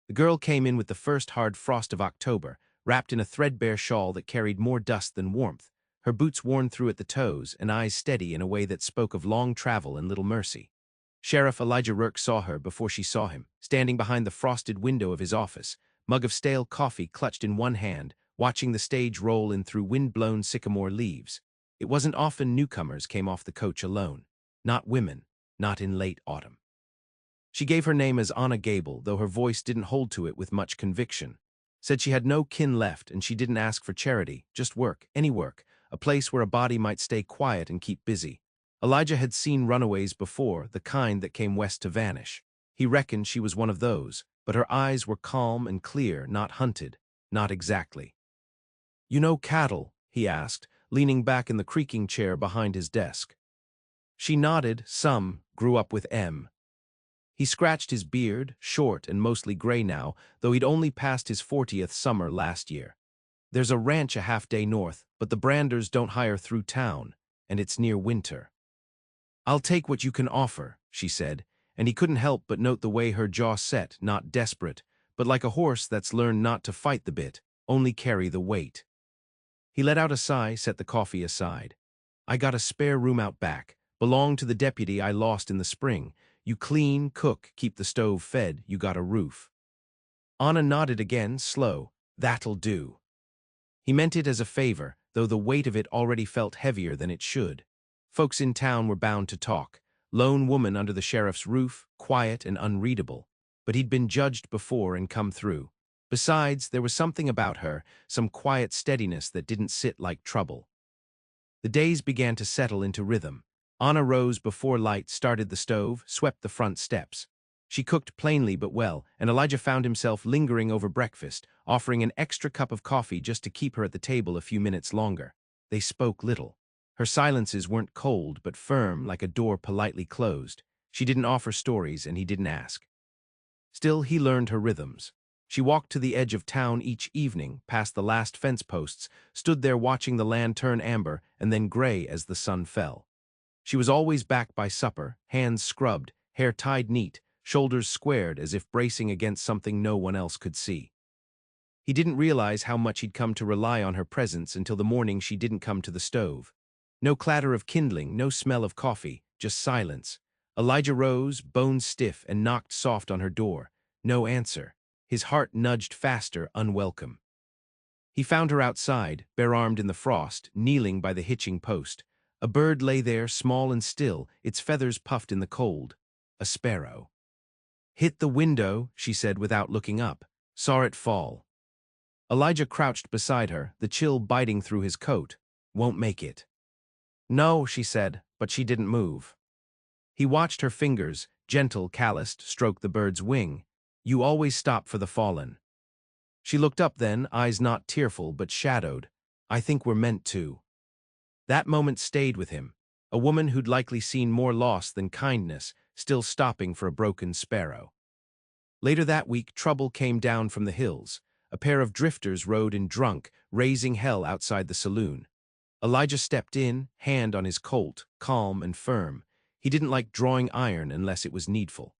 The girl came in with the first hard frost of October, wrapped in a threadbare shawl that carried more dust than warmth, her boots worn through at the toes and eyes steady in a way that spoke of long travel and little mercy. Sheriff Elijah Rourke saw her before she saw him, standing behind the frosted window of his office, mug of stale coffee clutched in one hand, watching the stage roll in through wind-blown sycamore leaves. It wasn't often newcomers came off the coach alone. Not women, not in late autumn. She gave her name as Anna Gable, though her voice didn't hold to it with much conviction. Said she had no kin left and she didn't ask for charity, just work, any work, a place where a body might stay quiet and keep busy. Elijah had seen runaways before, the kind that came west to vanish. He reckoned she was one of those, but her eyes were calm and clear, not hunted, not exactly. "You know cattle?" he asked, leaning back in the creaking chair behind his desk. She nodded. Some grew up with M. He scratched his beard, short and mostly gray now, though he'd only passed his 40th summer last year. "There's a ranch a half-day north, but the Branders don't hire through town, and it's near winter." "I'll take what you can offer," she said, and he couldn't help but note the way her jaw set, not desperate, but like a horse that's learned not to fight the bit, only carry the weight. He let out a sigh, set the coffee aside. "I got a spare room out back. Belonged to the deputy I lost in the spring. You clean, cook, keep the stove fed, you got a roof." Anna nodded again, slow. "That'll do." He meant it as a favor, though the weight of it already felt heavier than it should. Folks in town were bound to talk. Lone woman under the sheriff's roof, quiet and unreadable. But he'd been judged before and come through. Besides, there was something about her, some quiet steadiness that didn't sit like trouble. The days began to settle into rhythm. Anna rose before light, started the stove, swept the front steps. She cooked plainly but well, and Elijah found himself lingering over breakfast, offering an extra cup of coffee just to keep her at the table a few minutes longer. They spoke little. Her silences weren't cold but firm, like a door politely closed. She didn't offer stories, and he didn't ask. Still, he learned her rhythms. She walked to the edge of town each evening, past the last fence posts, stood there watching the land turn amber and then gray as the sun fell. She was always back by supper, hands scrubbed, hair tied neat, shoulders squared as if bracing against something no one else could see. He didn't realize how much he'd come to rely on her presence until the morning she didn't come to the stove. No clatter of kindling, no smell of coffee, just silence. Elijah rose, bones stiff, and knocked soft on her door. No answer. His heart nudged faster, unwelcome. He found her outside, bare-armed in the frost, kneeling by the hitching post. A bird lay there, small and still, its feathers puffed in the cold. A sparrow. "Hit the window," she said without looking up. Saw it fall. Elijah crouched beside her, the chill biting through his coat. "Won't make it." "No," she said, but she didn't move. He watched her fingers, gentle, calloused, stroke the bird's wing. "You always stop for the fallen." She looked up then, eyes not tearful but shadowed. "I think we're meant to." That moment stayed with him. A woman who'd likely seen more loss than kindness, still stopping for a broken sparrow. Later that week, trouble came down from the hills. A pair of drifters rode in drunk, raising hell outside the saloon. Elijah stepped in, hand on his Colt, calm and firm. He didn't like drawing iron unless it was needful.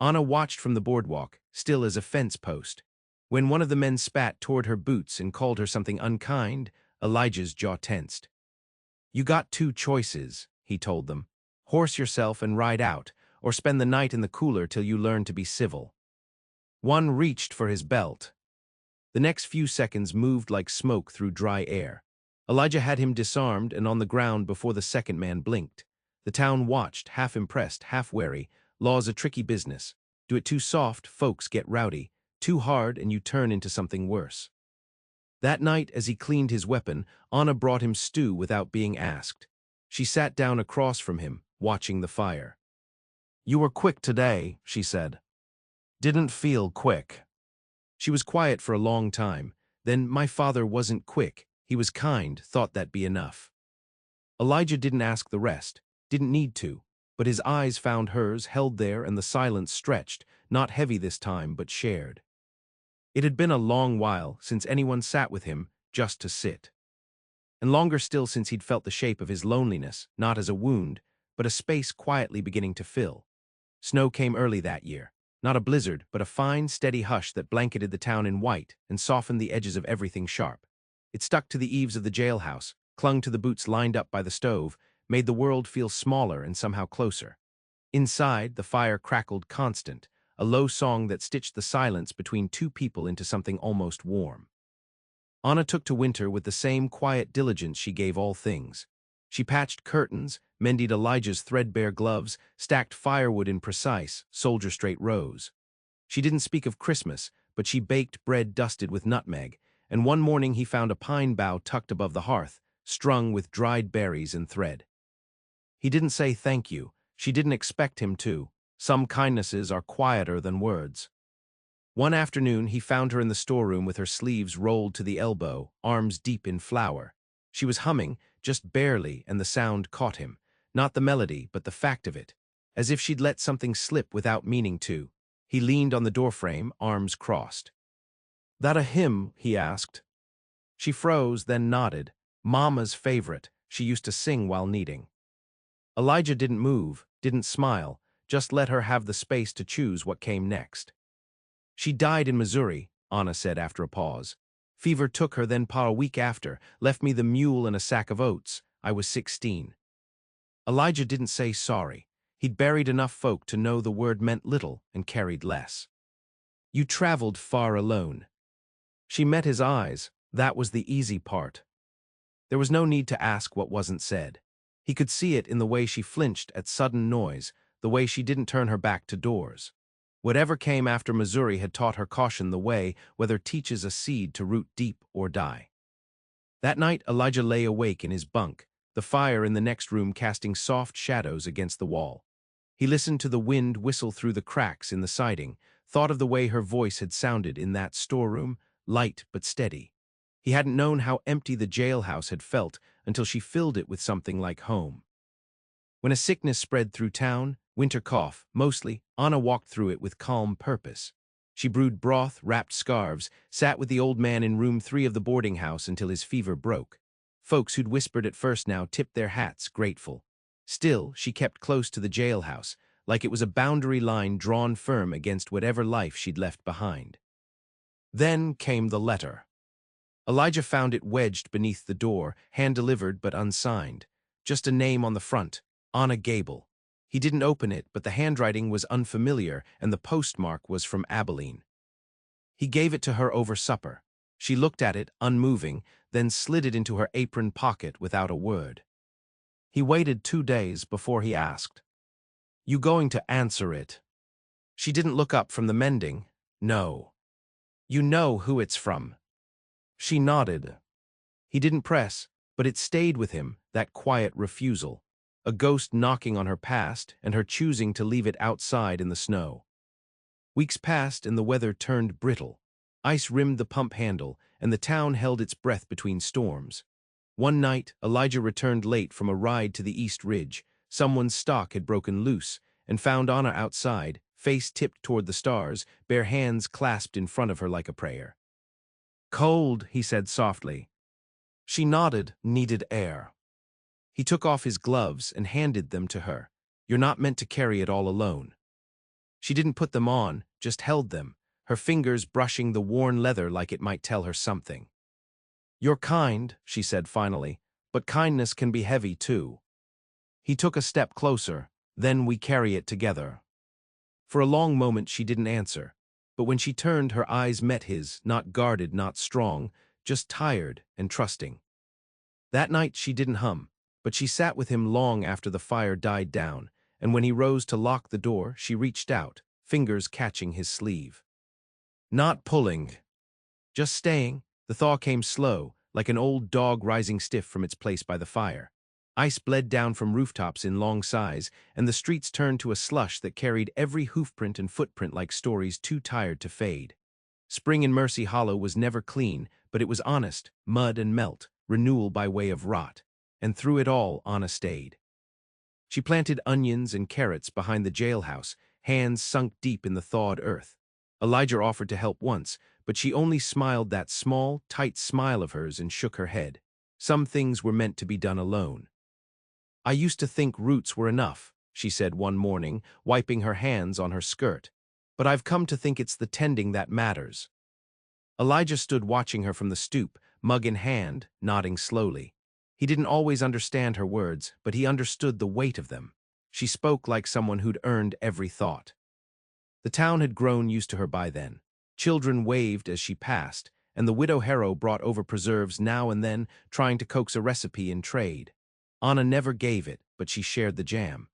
Anna watched from the boardwalk, still as a fence post. When one of the men spat toward her boots and called her something unkind, Elijah's jaw tensed. "You got two choices," he told them. "Horse yourself and ride out, or spend the night in the cooler till you learn to be civil." One reached for his belt. The next few seconds moved like smoke through dry air. Elijah had him disarmed and on the ground before the second man blinked. The town watched, half impressed, half wary. Law's a tricky business. Do it too soft, folks get rowdy. Too hard, and you turn into something worse. That night, as he cleaned his weapon, Anna brought him stew without being asked. She sat down across from him, watching the fire. "You were quick today," she said. "Didn't feel quick." She was quiet for a long time. Then, "My father wasn't quick. He was kind, thought that'd be enough." Elijah didn't ask the rest, didn't need to, but his eyes found hers, held there, and the silence stretched, not heavy this time, but shared. It had been a long while since anyone sat with him just to sit. And longer still since he'd felt the shape of his loneliness, not as a wound, but a space quietly beginning to fill. Snow came early that year. Not a blizzard, but a fine, steady hush that blanketed the town in white and softened the edges of everything sharp. It stuck to the eaves of the jailhouse, clung to the boots lined up by the stove, made the world feel smaller and somehow closer. Inside, the fire crackled constant, a low song that stitched the silence between two people into something almost warm. Anna took to winter with the same quiet diligence she gave all things. She patched curtains, mended Elijah's threadbare gloves, stacked firewood in precise, soldier-straight rows. She didn't speak of Christmas, but she baked bread dusted with nutmeg, and one morning he found a pine bough tucked above the hearth, strung with dried berries and thread. He didn't say thank you. She didn't expect him to. Some kindnesses are quieter than words. One afternoon, he found her in the storeroom with her sleeves rolled to the elbow, arms deep in flour. She was humming, just barely, and the sound caught him. Not the melody, but the fact of it. As if she'd let something slip without meaning to. He leaned on the doorframe, arms crossed. "That a hymn?" he asked. She froze, then nodded. Mama's favorite. She used to sing while kneading. Elijah didn't move, didn't smile, just let her have the space to choose what came next. "She died in Missouri," Anna said after a pause. "Fever took her, then Pa a week after, left me the mule and a sack of oats. I was 16. Elijah didn't say sorry. He'd buried enough folk to know the word meant little and carried less. "You traveled far alone." She met his eyes. That was the easy part. There was no need to ask what wasn't said. He could see it in the way she flinched at sudden noise, the way she didn't turn her back to doors. Whatever came after Missouri had taught her caution the way, whether teaches a seed to root deep or die. That night Elijah lay awake in his bunk, the fire in the next room casting soft shadows against the wall. He listened to the wind whistle through the cracks in the siding, thought of the way her voice had sounded in that storeroom, light but steady. He hadn't known how empty the jailhouse had felt until she filled it with something like home. When a sickness spread through town, winter cough, mostly, Anna walked through it with calm purpose. She brewed broth, wrapped scarves, sat with the old man in room 3 of the boarding house until his fever broke. Folks who'd whispered at first now tipped their hats, grateful. Still, she kept close to the jailhouse, like it was a boundary line drawn firm against whatever life she'd left behind. Then came the letter. Elijah found it wedged beneath the door, hand-delivered but unsigned. Just a name on the front, Anna Gable. He didn't open it, but the handwriting was unfamiliar and the postmark was from Abilene. He gave it to her over supper. She looked at it, unmoving, then slid it into her apron pocket without a word. He waited 2 days before he asked, "You going to answer it?" She didn't look up from the mending. "No." "You know who it's from?" She nodded. He didn't press, but it stayed with him, that quiet refusal. A ghost knocking on her past and her choosing to leave it outside in the snow. Weeks passed and the weather turned brittle. Ice rimmed the pump handle, and the town held its breath between storms. One night, Elijah returned late from a ride to the East Ridge. Someone's stock had broken loose, and found Anna outside, face tipped toward the stars, bare hands clasped in front of her like a prayer. "Cold," he said softly. She nodded, needed air. He took off his gloves and handed them to her. "You're not meant to carry it all alone." She didn't put them on, just held them, her fingers brushing the worn leather like it might tell her something. "You're kind," she said finally, "but kindness can be heavy too." He took a step closer, "Then we carry it together." For a long moment she didn't answer, but when she turned her eyes met his, not guarded, not strong, just tired and trusting. That night she didn't hum, but she sat with him long after the fire died down, and when he rose to lock the door, she reached out, fingers catching his sleeve. "Not pulling. Just staying." The thaw came slow, like an old dog rising stiff from its place by the fire. Ice bled down from rooftops in long sighs, and the streets turned to a slush that carried every hoofprint and footprint like stories too tired to fade. Spring in Mercy Hollow was never clean, but it was honest, mud and melt, renewal by way of rot. And through it all, Anna stayed. She planted onions and carrots behind the jailhouse, hands sunk deep in the thawed earth. Elijah offered to help once, but she only smiled that small, tight smile of hers and shook her head. Some things were meant to be done alone. "I used to think roots were enough," she said one morning, wiping her hands on her skirt. But I've come to think it's the tending that matters. Elijah stood watching her from the stoop, mug in hand, nodding slowly. He didn't always understand her words, but he understood the weight of them. She spoke like someone who'd earned every thought. The town had grown used to her by then. Children waved as she passed, and the widow Harrow brought over preserves now and then, trying to coax a recipe in trade. Anna never gave it, but she shared the jam.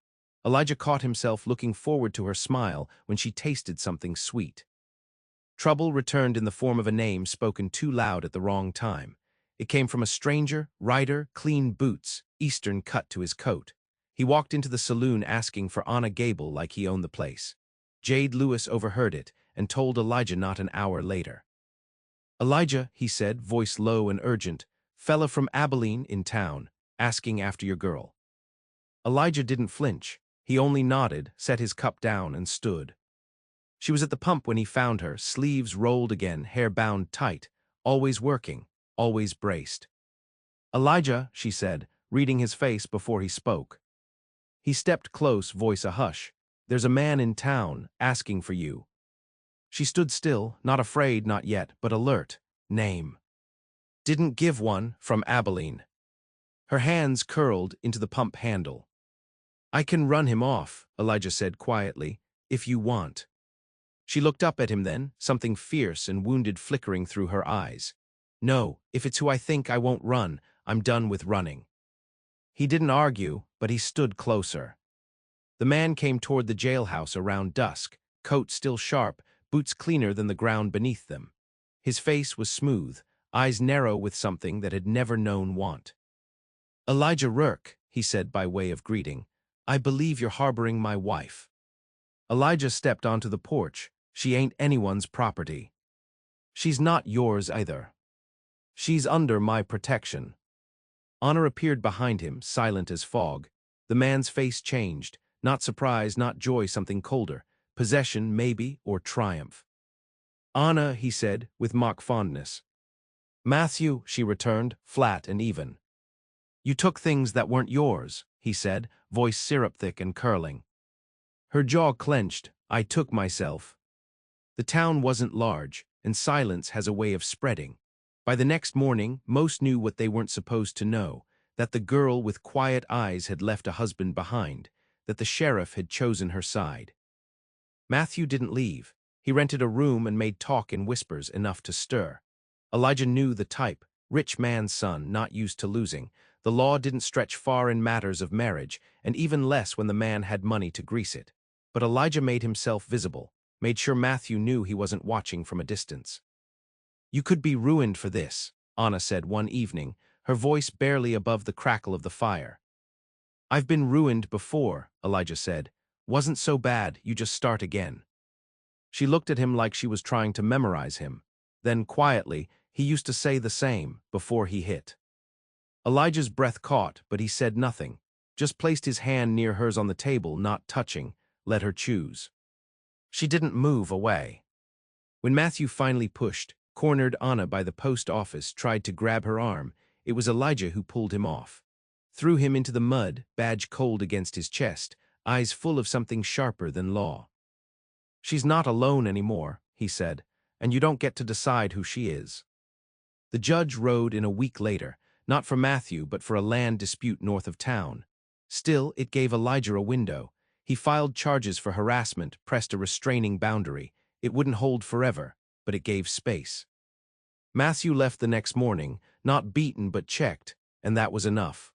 Elijah caught himself looking forward to her smile when she tasted something sweet. Trouble returned in the form of a name spoken too loud at the wrong time. It came from a stranger, rider, clean boots, Eastern cut to his coat. He walked into the saloon asking for Anna Gable like he owned the place. Jade Lewis overheard it and told Elijah not an hour later. "Elijah," he said, voice low and urgent, "fella from Abilene in town, asking after your girl." Elijah didn't flinch. He only nodded, set his cup down, and stood. She was at the pump when he found her, sleeves rolled again, hair bound tight, always working, always braced. "Elijah," she said, reading his face before he spoke. He stepped close, voice a hush. "There's a man in town, asking for you." She stood still, not afraid, not yet, but alert. Name. "Didn't give one, from Abilene." Her hands curled into the pump handle. "I can run him off," Elijah said quietly, "if you want." She looked up at him then, something fierce and wounded flickering through her eyes. "No, if it's who I think, I won't run. I'm done with running." He didn't argue, but he stood closer. The man came toward the jailhouse around dusk, coat still sharp, boots cleaner than the ground beneath them. His face was smooth, eyes narrow with something that had never known want. "Elijah Rourke," he said by way of greeting, "I believe you're harboring my wife." Elijah stepped onto the porch. "She ain't anyone's property." "She's not yours either. She's under my protection." Honor appeared behind him, silent as fog. The man's face changed, not surprise, not joy, something colder. Possession, maybe, or triumph. "Anna," he said, with mock fondness. "Matthew," she returned, flat and even. "You took things that weren't yours," he said, voice syrup-thick and curling. Her jaw clenched. "I took myself." The town wasn't large, and silence has a way of spreading. By the next morning, most knew what they weren't supposed to know, that the girl with quiet eyes had left a husband behind, that the sheriff had chosen her side. Matthew didn't leave. He rented a room and made talk in whispers enough to stir. Elijah knew the type, rich man's son, not used to losing. The law didn't stretch far in matters of marriage, and even less when the man had money to grease it. But Elijah made himself visible, made sure Matthew knew he wasn't watching from a distance. "You could be ruined for this," Anna said one evening, her voice barely above the crackle of the fire. "I've been ruined before," Elijah said. "Wasn't so bad, you just start again." She looked at him like she was trying to memorize him. Then, quietly, he used to say the same, before he hit. Elijah's breath caught, but he said nothing, just placed his hand near hers on the table, not touching, let her choose. She didn't move away. When Matthew finally pushed, cornered Anna by the post office, tried to grab her arm, it was Elijah who pulled him off. Threw him into the mud, badge cold against his chest, eyes full of something sharper than law. "She's not alone anymore," he said, "and you don't get to decide who she is." The judge rode in a week later, not for Matthew but for a land dispute north of town. Still, it gave Elijah a window. He filed charges for harassment, pressed a restraining boundary. It wouldn't hold forever, but it gave space. Matthew left the next morning, not beaten but checked, and that was enough.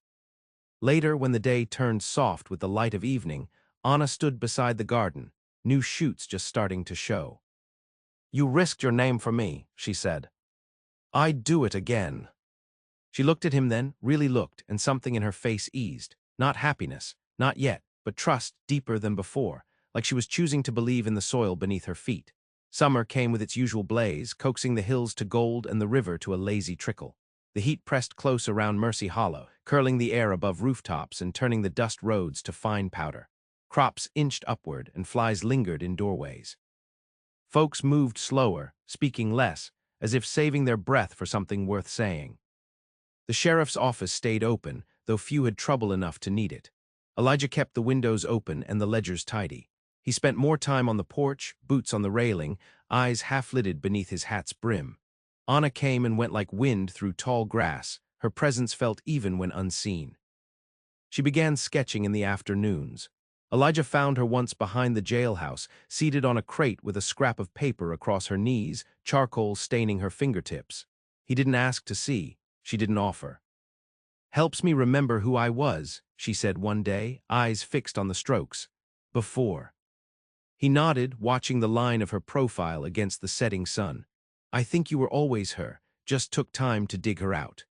Later, when the day turned soft with the light of evening, Anna stood beside the garden, new shoots just starting to show. "You risked your name for me," she said. "I'd do it again." She looked at him then, really looked, and something in her face eased. Not happiness, not yet, but trust deeper than before, like she was choosing to believe in the soil beneath her feet. Summer came with its usual blaze, coaxing the hills to gold and the river to a lazy trickle. The heat pressed close around Mercy Hollow, curling the air above rooftops and turning the dust roads to fine powder. Crops inched upward and flies lingered in doorways. Folks moved slower, speaking less, as if saving their breath for something worth saying. The sheriff's office stayed open, though few had trouble enough to need it. Elijah kept the windows open and the ledgers tidy. He spent more time on the porch, boots on the railing, eyes half-lidded beneath his hat's brim. Anna came and went like wind through tall grass. Her presence felt even when unseen. She began sketching in the afternoons. Elijah found her once behind the jailhouse, seated on a crate with a scrap of paper across her knees, charcoal staining her fingertips. He didn't ask to see. She didn't offer. "Helps me remember who I was," she said one day, eyes fixed on the strokes. "Before." He nodded, watching the line of her profile against the setting sun. "I think you were always her, just took time to dig her out."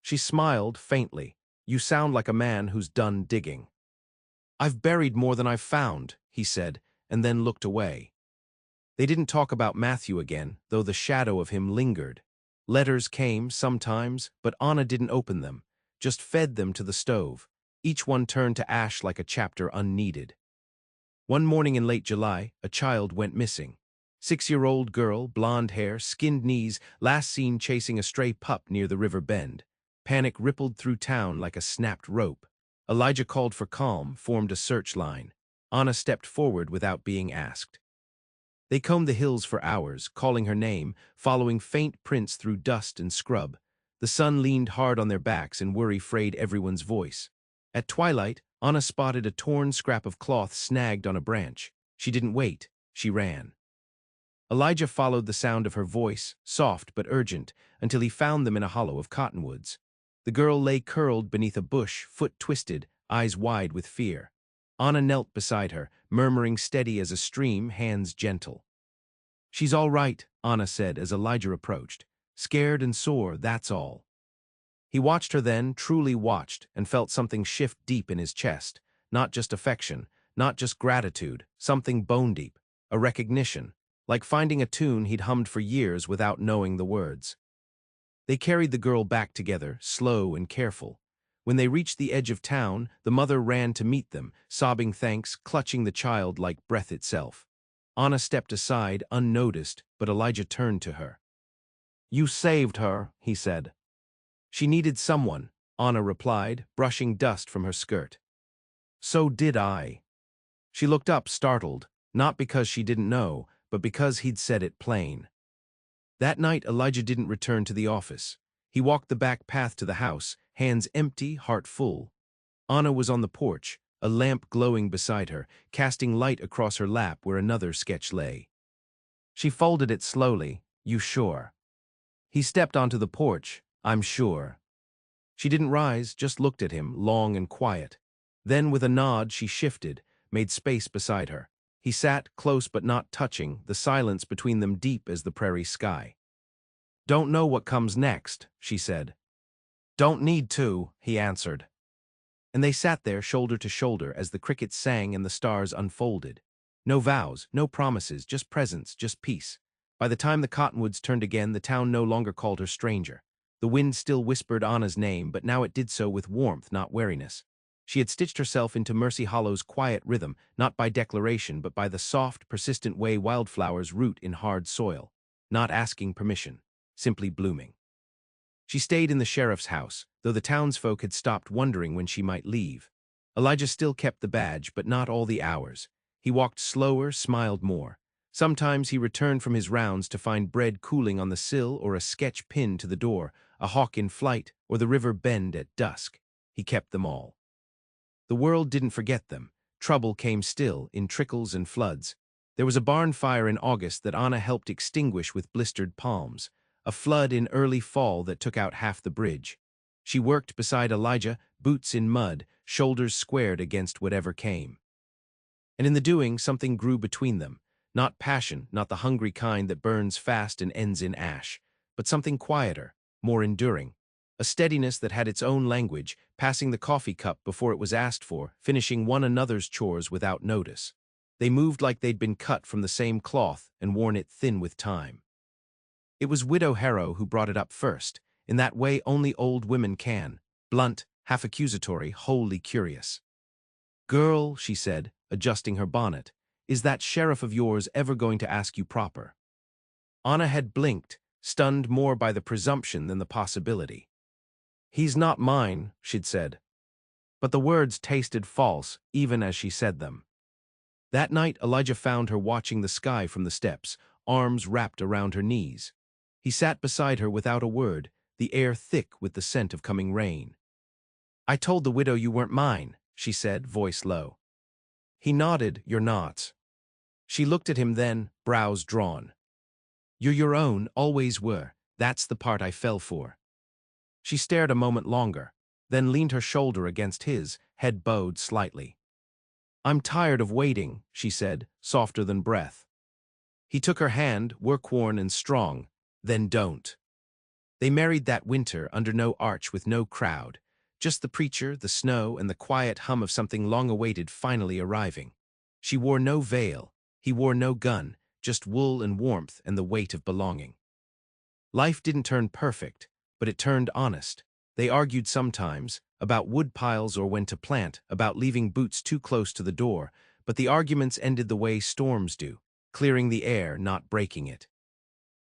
She smiled faintly. "You sound like a man who's done digging." "I've buried more than I've found," he said, and then looked away. They didn't talk about Matthew again, though the shadow of him lingered. Letters came, sometimes, but Anna didn't open them, just fed them to the stove. Each one turned to ash like a chapter unneeded. One morning in late July, a child went missing. 6-year-old girl, blonde hair, skinned knees, last seen chasing a stray pup near the river bend. Panic rippled through town like a snapped rope. Elijah called for calm, formed a search line. Anna stepped forward without being asked. They combed the hills for hours, calling her name, following faint prints through dust and scrub. The sun leaned hard on their backs and worry frayed everyone's voice. At twilight, Anna spotted a torn scrap of cloth snagged on a branch. She didn't wait, she ran. Elijah followed the sound of her voice, soft but urgent, until he found them in a hollow of cottonwoods. The girl lay curled beneath a bush, foot twisted, eyes wide with fear. Anna knelt beside her, murmuring steady as a stream, hands gentle. "She's all right," Anna said as Elijah approached. "Scared and sore, that's all." He watched her then, truly watched, and felt something shift deep in his chest. Not just affection, not just gratitude, something bone-deep, a recognition, like finding a tune he'd hummed for years without knowing the words. They carried the girl back together, slow and careful. When they reached the edge of town, the mother ran to meet them, sobbing thanks, clutching the child like breath itself. Anna stepped aside, unnoticed, but Elijah turned to her. "You saved her," he said. "She needed someone," Anna replied, brushing dust from her skirt. "So did I." She looked up, startled, not because she didn't know, but because he'd said it plain. That night, Elijah didn't return to the office. He walked the back path to the house, hands empty, heart full. Anna was on the porch, a lamp glowing beside her, casting light across her lap where another sketch lay. She folded it slowly. "You sure?" He stepped onto the porch. "I'm sure." She didn't rise, just looked at him, long and quiet. Then, with a nod, she shifted, made space beside her. He sat, close but not touching, the silence between them deep as the prairie sky. "Don't know what comes next," she said. "Don't need to," he answered. And they sat there, shoulder to shoulder, as the crickets sang and the stars unfolded. No vows, no promises, just presence, just peace. By the time the cottonwoods turned again, the town no longer called her stranger. The wind still whispered Anna's name, but now it did so with warmth, not wariness. She had stitched herself into Mercy Hollow's quiet rhythm, not by declaration, but by the soft, persistent way wildflowers root in hard soil. Not asking permission, simply blooming. She stayed in the sheriff's house, though the townsfolk had stopped wondering when she might leave. Elijah still kept the badge, but not all the hours. He walked slower, smiled more. Sometimes he returned from his rounds to find bread cooling on the sill or a sketch pinned to the door, a hawk in flight, or the river bend at dusk. He kept them all. The world didn't forget them. Trouble came still, in trickles and floods. There was a barn fire in August that Anna helped extinguish with blistered palms, a flood in early fall that took out half the bridge. She worked beside Elijah, boots in mud, shoulders squared against whatever came. And in the doing, something grew between them. Not passion, not the hungry kind that burns fast and ends in ash, but something quieter, more enduring. A steadiness that had its own language, passing the coffee cup before it was asked for, finishing one another's chores without notice. They moved like they'd been cut from the same cloth and worn it thin with time. It was Widow Harrow who brought it up first, in that way only old women can, blunt, half accusatory, wholly curious. "Girl," she said, adjusting her bonnet, "is that sheriff of yours ever going to ask you proper?" Anna had blinked, stunned more by the presumption than the possibility. "He's not mine," she'd said. But the words tasted false, even as she said them. That night, Elijah found her watching the sky from the steps, arms wrapped around her knees. He sat beside her without a word, the air thick with the scent of coming rain. "I told the widow you weren't mine," she said, voice low. He nodded, "You're not." She looked at him then, brows drawn. "You're your own, always were. That's the part I fell for." She stared a moment longer, then leaned her shoulder against his, head bowed slightly. "I'm tired of waiting," she said, softer than breath. He took her hand, work-worn and strong. "Then don't." They married that winter under no arch with no crowd, just the preacher, the snow, and the quiet hum of something long-awaited finally arriving. She wore no veil, he wore no gun, just wool and warmth and the weight of belonging. Life didn't turn perfect, but it turned honest. They argued sometimes, about wood piles or when to plant, about leaving boots too close to the door, but the arguments ended the way storms do, clearing the air, not breaking it.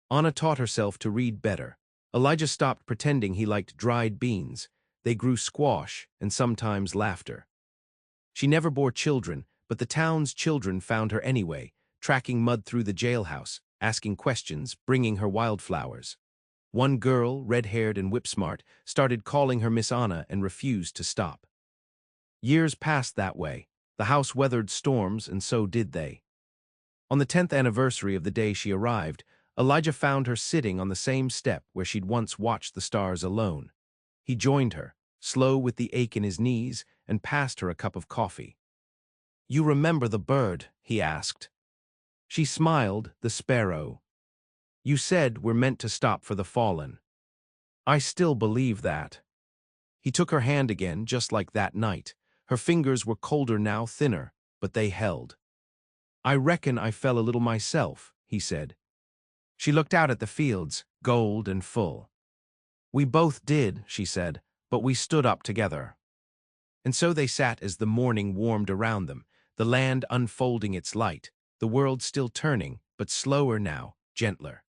Anna taught herself to read better. Elijah stopped pretending he liked dried beans. They grew squash and sometimes laughter. She never bore children, but the town's children found her anyway, tracking mud through the jailhouse, asking questions, bringing her wildflowers. One girl, red-haired and whip-smart, started calling her Miss Anna and refused to stop. Years passed that way. The house weathered storms, and so did they. On the 10th anniversary of the day she arrived, Elijah found her sitting on the same step where she'd once watched the stars alone. He joined her, slow with the ache in his knees, and passed her a cup of coffee. "You remember the bird?" he asked. She smiled, "The sparrow. You said we're meant to stop for the fallen." "I still believe that." He took her hand again, just like that night. Her fingers were colder now, thinner, but they held. "I reckon I fell a little myself," he said. She looked out at the fields, gold and full. "We both did," she said, "but we stood up together." And so they sat as the morning warmed around them, the land unfolding its light, the world still turning, but slower now, gentler.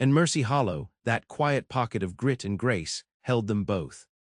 And Mercy Hollow, that quiet pocket of grit and grace, held them both.